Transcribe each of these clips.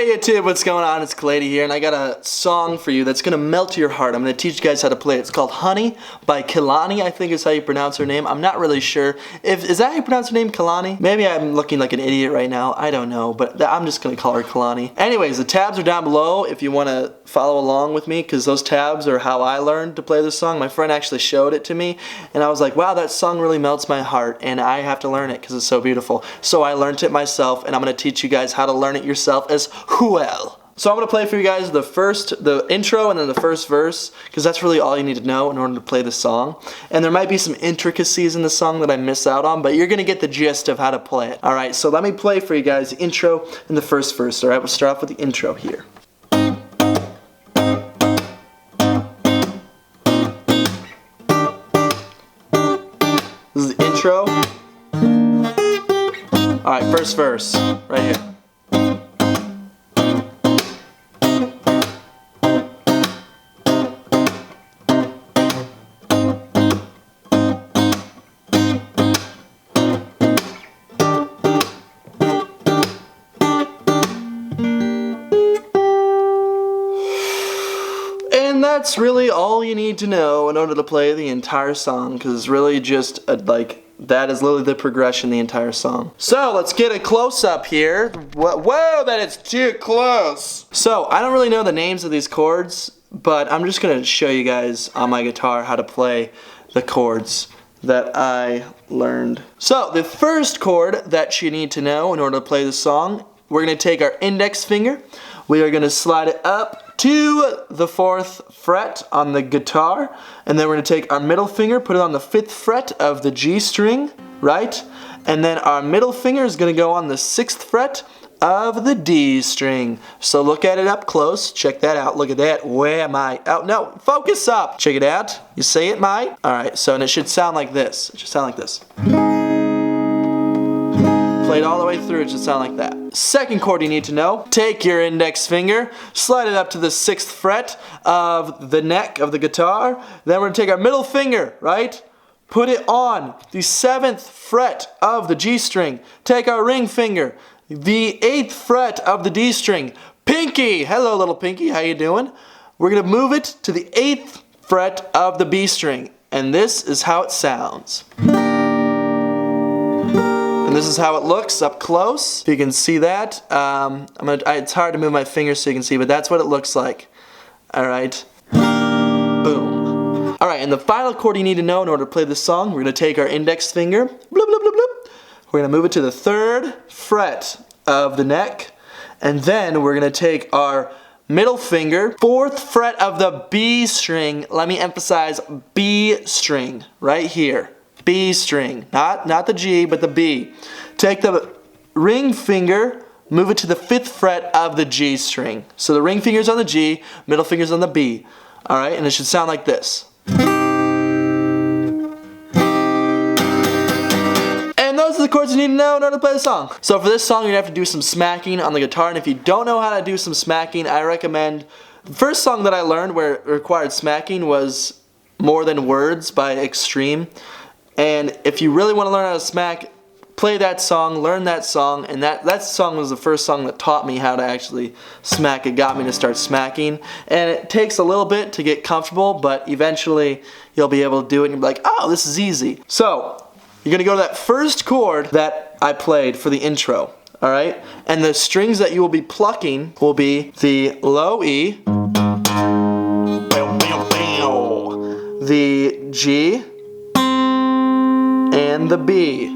Hey YouTube, what's going on? It's Kehlani here, and I got a song for you that's gonna melt your heart. I'm gonna teach you guys how to play it. It's called Honey by Kehlani, I think is how you pronounce her name. I'm not really sure. Is that how you pronounce her name, Kehlani? Maybe I'm looking like an idiot right now. I don't know, but I'm just gonna call her Kehlani. Anyways, the tabs are down below if you wanna follow along with me, because those tabs are how I learned to play this song. My friend actually showed it to me, and I was like, wow, that song really melts my heart, and I have to learn it because it's so beautiful. So I learned it myself, and I'm gonna teach you guys how to learn it yourself as well. So I'm going to play for you guys the intro and then the first verse, because that's really all you need to know in order to play the song. And there might be some intricacies in the song that I miss out on, but you're going to get the gist of how to play it. Alright, so let me play for you guys the intro and the first verse. Alright, we'll start off with the intro here. This is the intro. Alright, first verse, right here. And that's really all you need to know in order to play the entire song, because it's really just that is literally the progression the entire song. So let's get a close-up here. Whoa, that is too close. So I don't really know the names of these chords, but I'm just gonna show you guys on my guitar how to play the chords that I learned. So the first chord that you need to know in order to play the song, we're gonna take our index finger. We are gonna slide it up to the 4th fret on the guitar, and then we're going to take our middle finger, put it on the 5th fret of the G string, right? And then our middle finger is going to go on the 6th fret of the D string. So look at it up close, check that out, look at that. Where am I? Oh no, focus up, check it out. You say it might. Alright, so and it should sound like this. It should sound like this. Played all the way through, it should sound like that. Second chord you need to know, take your index finger, slide it up to the 6th fret of the neck of the guitar, then we're going to take our middle finger, right? Put it on the 7th fret of the G string, take our ring finger, the 8th fret of the D string, pinky, hello little pinky, how you doing? We're going to move it to the 8th fret of the B string, and this is how it sounds. And this is how it looks up close. If you can see that, it's hard to move my fingers so you can see, but that's what it looks like. Alright. Boom. Alright, and the final chord you need to know in order to play this song, we're going to take our index finger, bloop, bloop, bloop, bloop. We're going to move it to the 3rd fret of the neck, and then we're going to take our middle finger, 4th fret of the B string, let me emphasize B string, right here. B string, not the G, but the B. Take the ring finger, move it to the 5th fret of the G string. So the ring finger's on the G, middle finger's on the B. Alright, and it should sound like this. And those are the chords you need to know in order to play the song. So for this song, you're going to have to do some smacking on the guitar, and if you don't know how to do some smacking, I recommend... The first song that I learned where it required smacking was More Than Words by Extreme. And if you really want to learn how to smack, play that song, learn that song, and that song was the first song that taught me how to actually smack. It got me to start smacking, and it takes a little bit to get comfortable, but eventually you'll be able to do it and you'll be like, oh, this is easy. So, you're going to go to that first chord that I played for the intro, alright? And the strings that you will be plucking will be the low E, the G, and the B.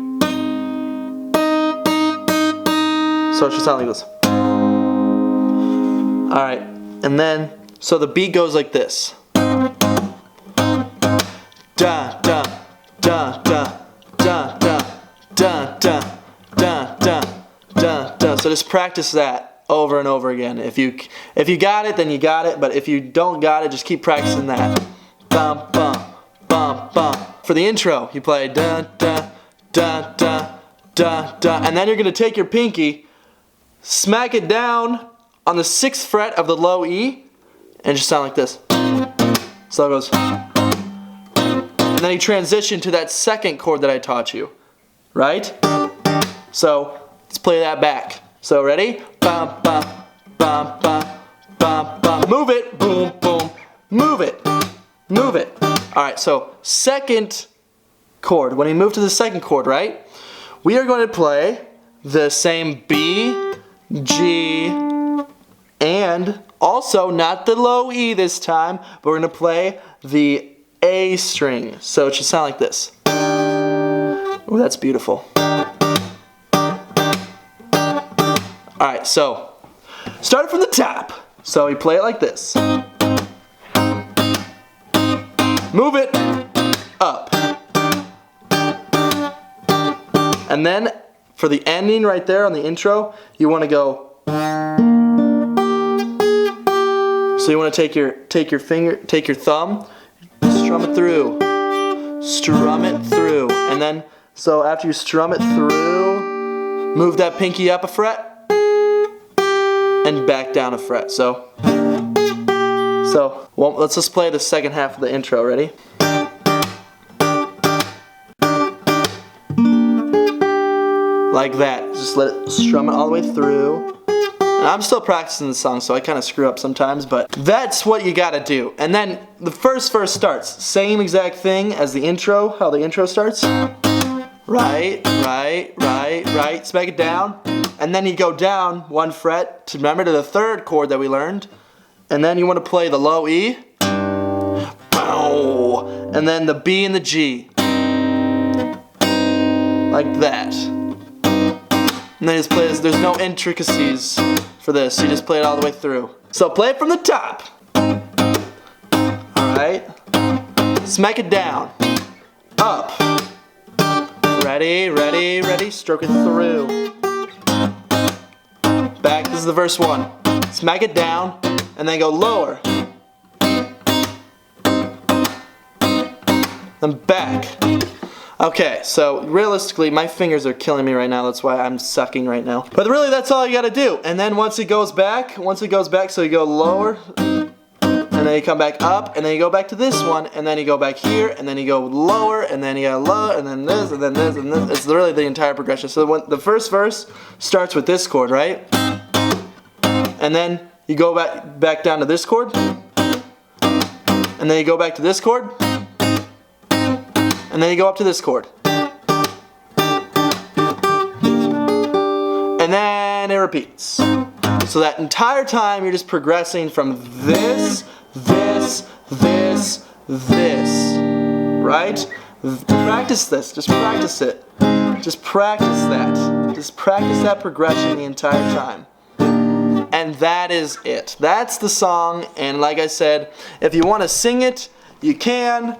So it should sound like this. Alright, and then, so the beat goes like this. Da, da, da, da, da, da, da, da, da, da, da, da. So just practice that over and over again. If you got it, then you got it, but if you don't got it, just keep practicing that. Bum, bum, bum, bum. For the intro, you play da da da da da da, and then you're going to take your pinky, smack it down on the 6th fret of the low E, and just sound like this. So it goes. And then you transition to that second chord that I taught you, right? So let's play that back. So ready? Bum, bum, bum. bum, bum, bum, bum. Move it, boom, boom. Move it, move it. All right, so second chord. When we move to the second chord, right? We are going to play the same B, G, and also not the low E this time, but we're going to play the A string. So it should sound like this. Oh, that's beautiful. Alright, so start from the top. So we play it like this. Move it up. And then for the ending right there on the intro, you want to go. So you want to take your thumb, strum it through. Strum it through. And then so after you strum it through, move that pinky up a fret and back down a fret. So well, let's just play the second half of the intro. Ready? Like that. Just let it strum it all the way through. And I'm still practicing the song, so I kind of screw up sometimes, but that's what you gotta do. And then the first verse starts. Same exact thing as the intro, how the intro starts. Right, right, right, right. Smack it down. And then you go down one fret to remember to the third chord that we learned. And then you want to play the low E. Bow. And then the B and the G. Like that. And then you just play this. There's no intricacies for this. You just play it all the way through. So play it from the top. Alright. Smack it down. Up. Ready, ready, ready. Stroke it through. Back. This is the verse 1. Smack it down. And then go lower. Then back. Okay, so realistically, my fingers are killing me right now. That's why I'm sucking right now. But really, that's all you gotta do. And then once it goes back, so you go lower, and then you come back up, and then you go back to this one, and then you go back here, and then you go lower, and then you go low, and then this, and then this, and this. It's literally the entire progression. So when the first verse starts with this chord, right? And then you go back down to this chord, and then you go back to this chord, and then you go up to this chord. And then it repeats. So that entire time you're just progressing from this, this, this, this. Right? Practice this. Just practice it. Just practice that. Just practice that progression the entire time. And that is it. That's the song. And like I said, if you want to sing it, you can.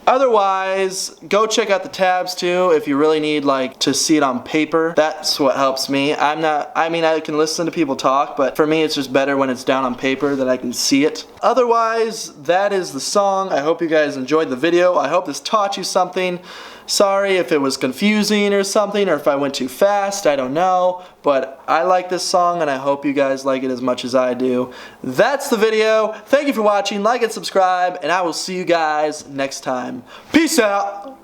Otherwise, go check out the tabs too if you really need like to see it on paper. That's what helps me. I can listen to people talk, but for me it's just better when it's down on paper that I can see it. Otherwise, that is the song. I hope you guys enjoyed the video. I hope this taught you something. Sorry if it was confusing or something, or if I went too fast, I don't know. But I like this song and I hope you guys like it as much as I do. That's the video. Thank you for watching. Like and subscribe, and I will see you guys next time. Peace out.